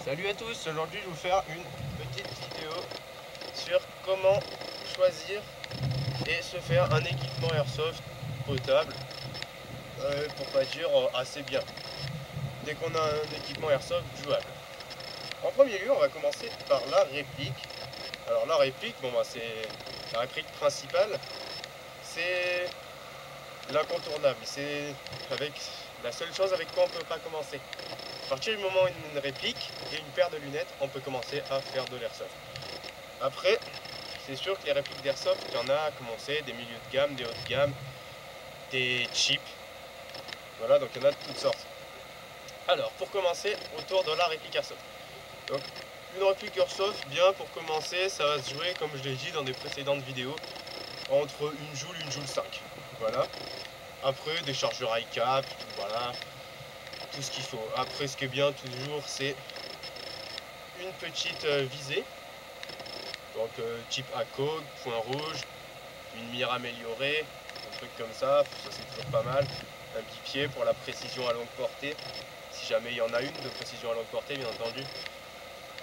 Salut à tous, aujourd'hui je vais vous faire une petite vidéo sur comment choisir et se faire un équipement airsoft potable, pour pas dire assez bien, dès qu'on a un équipement airsoft jouable. En premier lieu, on va commencer par la réplique. Alors la réplique, c'est la réplique principale, c'est l'incontournable, c'est avec la seule chose avec quoi on ne peut pas commencer. À partir du moment où une réplique et une paire de lunettes, on peut commencer à faire de l'airsoft. Après, c'est sûr que les répliques d'airsoft, il y en a à commencer, des milieux de gamme, des hauts de gamme, des cheap. Voilà, donc il y en a de toutes sortes. Alors, pour commencer, autour de la réplique airsoft. Donc, une réplique airsoft, bien pour commencer, ça va se jouer, comme je l'ai dit dans des précédentes vidéos, entre une Joule 5. Voilà. Après, des chargeurs high cap, voilà, tout ce qu'il faut. Après, ce qui est bien toujours, c'est une petite visée. Donc type ACOG, point rouge, une mire améliorée, un truc comme ça c'est toujours pas mal. Un bipied pour la précision à longue portée, si jamais il y en a une de précision à longue portée bien entendu.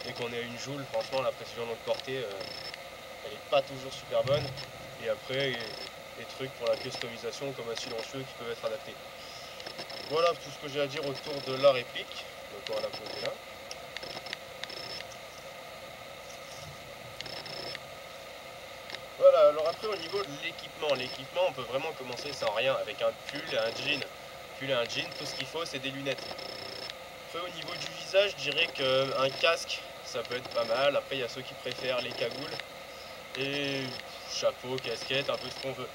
Dès qu'on est à une joule, franchement la précision à longue portée, elle n'est pas toujours super bonne. Et après, les trucs pour la customisation comme un silencieux qui peuvent être adaptés. Voilà tout ce que j'ai à dire autour de la réplique. Donc on va la poser là. Voilà, alors après au niveau de l'équipement on peut vraiment commencer sans rien, avec un pull et un jean. Pull et un jean, tout ce qu'il faut c'est des lunettes. Après au niveau du visage, je dirais qu'un casque ça peut être pas mal. Après il y a ceux qui préfèrent les cagoules et chapeau, casquette, un peu ce qu'on veut.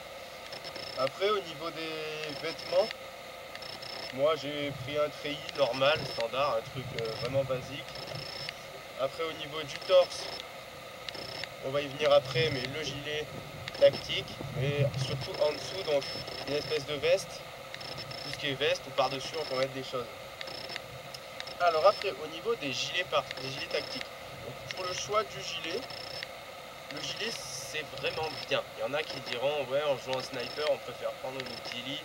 Après au niveau des vêtements, moi j'ai pris un treillis normal, standard, un truc vraiment basique. Après au niveau du torse, on va y venir après, mais le gilet tactique, mais surtout en dessous, donc une espèce de veste, tout ce qui est veste ou par-dessus on peut mettre des choses. Alors après au niveau des gilets tactiques, donc pour le choix du gilet, le gilet c'est vraiment bien. Il y en a qui diront ouais en jouant sniper on préfère prendre une ghillie,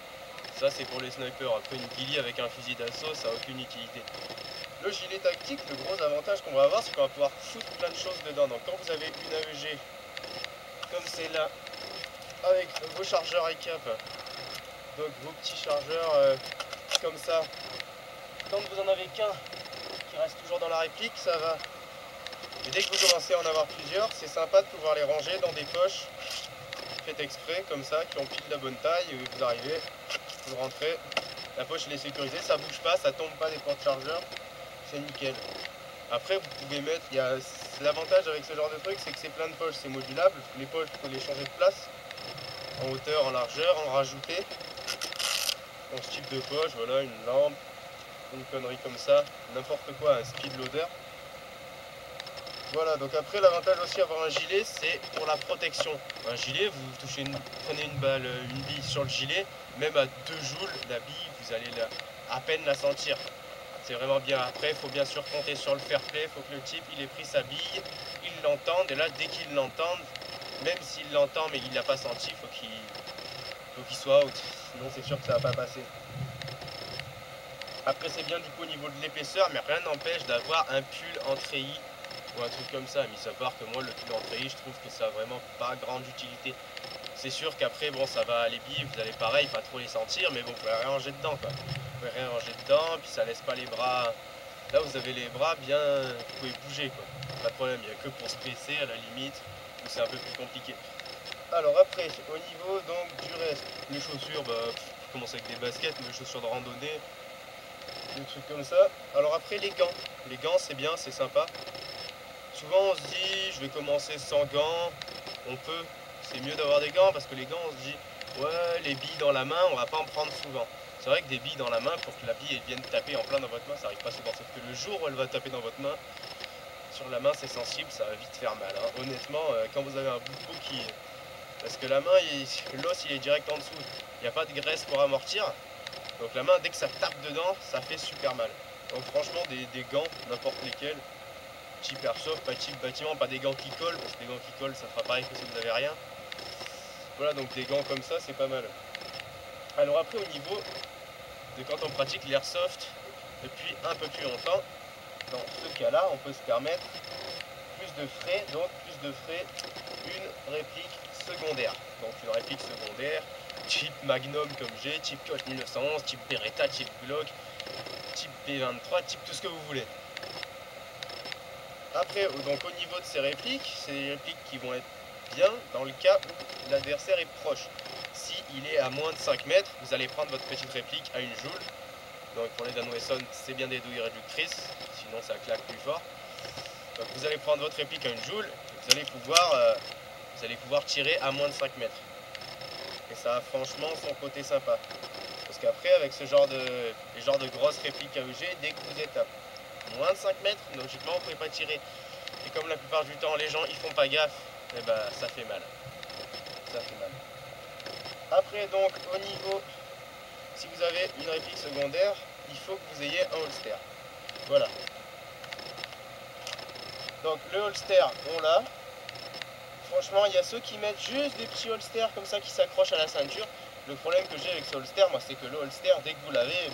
ça c'est pour les snipers. Après une ghillie avec un fusil d'assaut ça n'a aucune utilité. Le gilet tactique, le gros avantage qu'on va avoir c'est qu'on va pouvoir foutre plein de choses dedans. Donc quand vous avez une AEG comme c'est là, avec vos chargeurs high cap, donc vos petits chargeurs comme ça, quand vous en avez qu'un qui reste toujours dans la réplique, ça va. Et dès que vous commencez à en avoir plusieurs, c'est sympa de pouvoir les ranger dans des poches faites exprès, comme ça, qui ont pile la bonne taille, et vous arrivez, vous rentrez, la poche elle est sécurisée, ça bouge pas, ça tombe pas des porte-chargeurs, c'est nickel. Après vous pouvez mettre, l'avantage avec ce genre de truc, c'est que c'est plein de poches, c'est modulable, les poches vous pouvez les changer de place, en hauteur, en largeur, en rajouter, dans ce type de poche, voilà, une lampe, une connerie comme ça, n'importe quoi, un speed loader. Voilà, donc après l'avantage aussi d'avoir un gilet, c'est pour la protection. Un gilet, vous prenez une balle, une bille sur le gilet, même à 2 joules, la bille, vous allez à peine la sentir. C'est vraiment bien. Après, il faut bien sûr compter sur le fair play, il faut que le type il ait pris sa bille, il l'entende, et là dès qu'il l'entende, même s'il l'entend mais il l'a pas senti, il faut qu'il soit out, sinon c'est sûr que ça va pas passer. Après c'est bien du coup au niveau de l'épaisseur, mais rien n'empêche d'avoir un pull en treillis ou un truc comme ça, mis à part que moi le pull en treillis je trouve que ça a vraiment pas grande utilité. C'est sûr qu'après bon ça va les billes, vous allez pareil pas trop les sentir, mais bon vous pouvez rien ranger dedans quoi. Vous pouvez rien ranger dedans, puis ça laisse pas les bras. Là vous avez les bras bien, vous pouvez bouger quoi. Pas de problème, il n'y a que pour se baisser à la limite, où c'est un peu plus compliqué. Alors après, au niveau donc du reste, les chaussures, je commence avec des baskets, mes chaussures de randonnée, des trucs comme ça. Alors après les gants c'est bien, c'est sympa. Souvent on se dit je vais commencer sans gants, on peut, c'est mieux d'avoir des gants parce que les gants on se dit ouais les billes dans la main on va pas en prendre souvent. C'est vrai que des billes dans la main pour que la bille elle vienne taper en plein dans votre main ça arrive pas souvent, sauf que le jour où elle va taper dans votre main, sur la main c'est sensible, ça va vite faire mal. Hein. Honnêtement quand vous avez un bout de peau qui... Parce que la main, l'os il est direct en dessous, il n'y a pas de graisse pour amortir. Donc la main, dès que ça tape dedans, ça fait super mal. Donc franchement, des gants, n'importe lesquels, type airsoft, pas type bâtiment, pas des gants qui collent, parce que des gants qui collent, ça fera pareil que si vous n'avez rien. Voilà, donc des gants comme ça, c'est pas mal. Alors après, au niveau de quand on pratique l'airsoft depuis un peu plus longtemps, dans ce cas-là, on peut se permettre plus de frais, donc plus de frais, une réplique secondaire. Donc une réplique secondaire, type Magnum comme j'ai, type Colt 1911, type Beretta, type Glock, type B23, type tout ce que vous voulez. Après, donc au niveau de ces répliques, c'est des répliques qui vont être bien dans le cas où l'adversaire est proche. Si il est à moins de 5 mètres, vous allez prendre votre petite réplique à 1 joule. Donc pour les Dan Wesson, c'est bien des douilles réductrices, sinon ça claque plus fort. Donc vous allez prendre votre réplique à 1 joule, et vous allez pouvoir tirer à moins de 5 mètres. Et ça a franchement son côté sympa. Parce qu'après, avec les genres de grosses répliques AEG, dès que vous êtes à moins de 5 mètres, logiquement vous ne pouvez pas tirer. Et comme la plupart du temps les gens ils font pas gaffe, et ben ça fait mal. Ça fait mal. Après donc au niveau, si vous avez une réplique secondaire, il faut que vous ayez un holster. Voilà. Donc le holster, on l'a. Franchement, il y a ceux qui mettent juste des petits holsters comme ça qui s'accrochent à la ceinture. Le problème que j'ai avec ce holster, moi, c'est que le holster, dès que vous l'avez,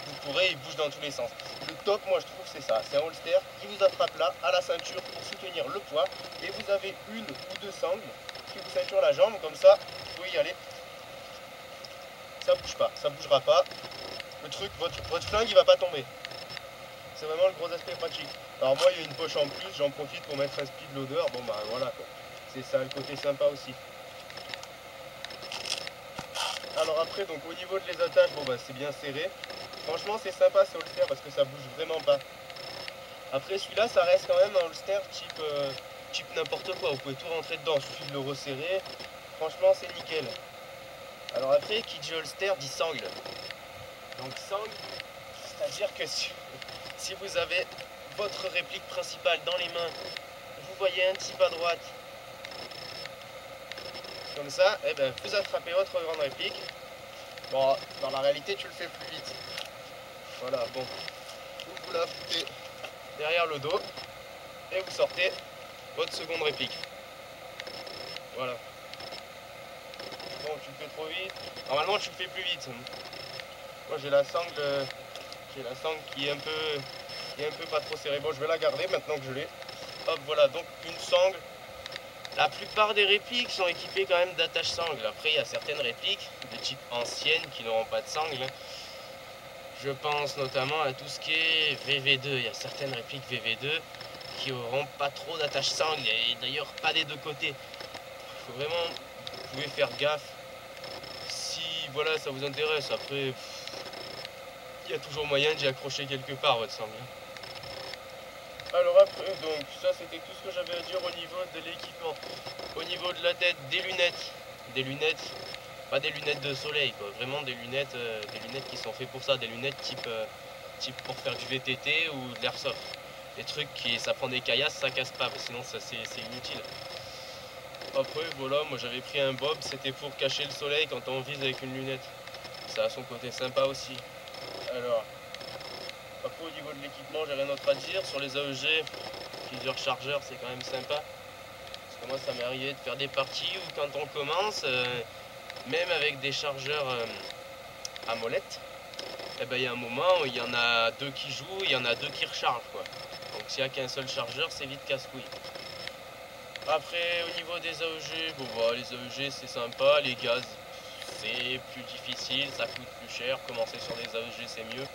vous pourrez, il bouge dans tous les sens. Le top, moi, je trouve, c'est ça. C'est un holster qui vous attrape là, à la ceinture, pour soutenir le poids. Et vous avez une ou deux sangles qui vous ceinturent la jambe, comme ça, vous pouvez y aller. Ça bouge pas, ça bougera pas. Le truc, votre flingue, il va pas tomber. C'est vraiment le gros aspect pratique. Alors moi, il y a une poche en plus, j'en profite pour mettre un speed loader. Bon bah voilà quoi. C'est ça le côté sympa aussi. Alors après, donc au niveau de les attaches, bon bah c'est bien serré. Franchement, c'est sympa ce holster parce que ça bouge vraiment pas. Après celui-là, ça reste quand même un holster type n'importe quoi. Vous pouvez tout rentrer dedans, il suffit de le resserrer. Franchement, c'est nickel. Alors après, qui dit holster dit sangle. Donc sangle, c'est-à-dire que si vous avez votre réplique principale dans les mains, vous voyez un type à droite, comme ça, et ben vous attrapez votre grande réplique. Bon, dans la réalité, tu le fais plus vite. Voilà, bon. Vous la foutez derrière le dos et vous sortez votre seconde réplique. Voilà. Bon, tu le fais trop vite. Normalement, tu le fais plus vite. Moi, j'ai la sangle qui est un peu pas trop serrée. Bon, je vais la garder maintenant que je l'ai. Hop, voilà. Donc une sangle. La plupart des répliques sont équipées quand même d'attaches sangles. Après, il y a certaines répliques de type ancienne qui n'auront pas de sangle. Je pense notamment à tout ce qui est VV2. Il y a certaines répliques VV2 qui auront pas trop d'attaches sangles et d'ailleurs pas des deux côtés. Il faut vraiment, vous pouvez faire gaffe si voilà ça vous intéresse. Après, il y a toujours moyen d'y accrocher quelque part votre sangle. Alors après, donc ça c'était tout ce que j'avais à dire au niveau de l'équipement. Au niveau de la tête, des lunettes, pas des lunettes de soleil, quoi. Vraiment des lunettes qui sont faites pour ça, des lunettes type pour faire du VTT ou de l'airsoft. Des trucs qui, ça prend des caillasses, ça casse pas, sinon ça c'est inutile. Après voilà, moi j'avais pris un bob, c'était pour cacher le soleil quand on vise avec une lunette. Ça a son côté sympa aussi. Alors, après au niveau de l'équipement, j'ai rien d'autre à dire. Sur les AEG, plusieurs chargeurs, c'est quand même sympa. Parce que moi ça m'est arrivé de faire des parties où quand on commence, même avec des chargeurs à molette, et ben, il y a un moment où il y en a deux qui jouent, il y en a deux qui rechargent, quoi. Donc s'il n'y a qu'un seul chargeur, c'est vite casse-couille. Après au niveau des AEG, bon bah, les AEG c'est sympa, les gaz c'est plus difficile, ça coûte plus cher, commencer sur les AEG c'est mieux.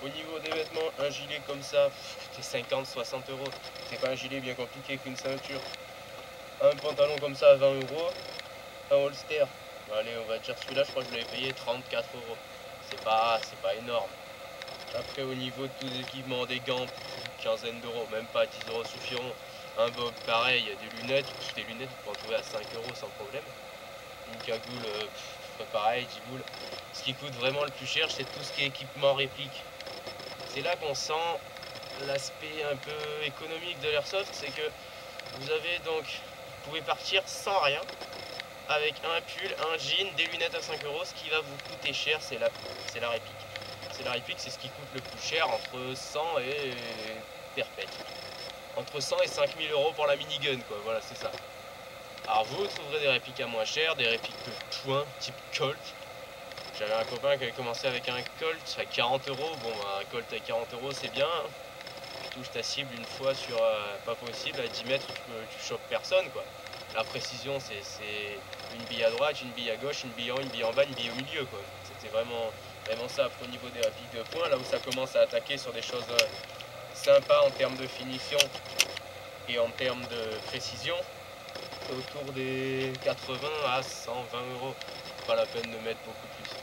Au niveau des vêtements, un gilet comme ça, c'est 50-60 euros. C'est pas un gilet bien compliqué qu'une ceinture. Un pantalon comme ça à 20 euros. Un holster. Bon, allez, on va dire celui-là, je crois que je l'avais payé 34 euros. C'est pas énorme. Après, au niveau de tous les équipements, des gants, une quinzaine d'euros, même pas 10 euros suffiront. Un bob pareil, des lunettes. Des lunettes, vous pouvez en trouver à 5 euros sans problème. Une cagoule, pareil, 10 boules. Ce qui coûte vraiment le plus cher, c'est tout ce qui est équipement réplique. C'est là qu'on sent l'aspect un peu économique de l'airsoft, c'est que vous avez donc, vous pouvez partir sans rien, avec un pull, un jean, des lunettes à 5 euros. Ce qui va vous coûter cher, c'est la réplique. C'est la réplique, c'est ce qui coûte le plus cher, entre 100 et perpète. Entre 100 et 5000 euros pour la minigun, quoi, voilà, c'est ça. Alors vous trouverez des répliques à moins cher, des répliques de point, type Colt. J'avais un copain qui avait commencé avec un Colt à 40 €. Bon, un Colt à 40 € c'est bien. Tu touches ta cible une fois sur pas possible, à 10 mètres tu chopes personne quoi. La précision c'est une bille à droite, une bille à gauche, une bille en haut, une bille en bas, une bille au milieu quoi. C'était vraiment ça. Après, au niveau des pics de points, là où ça commence à attaquer sur des choses sympas en termes de finition et en termes de précision, c'est autour des 80 à 120 €. Pas la peine de mettre beaucoup plus.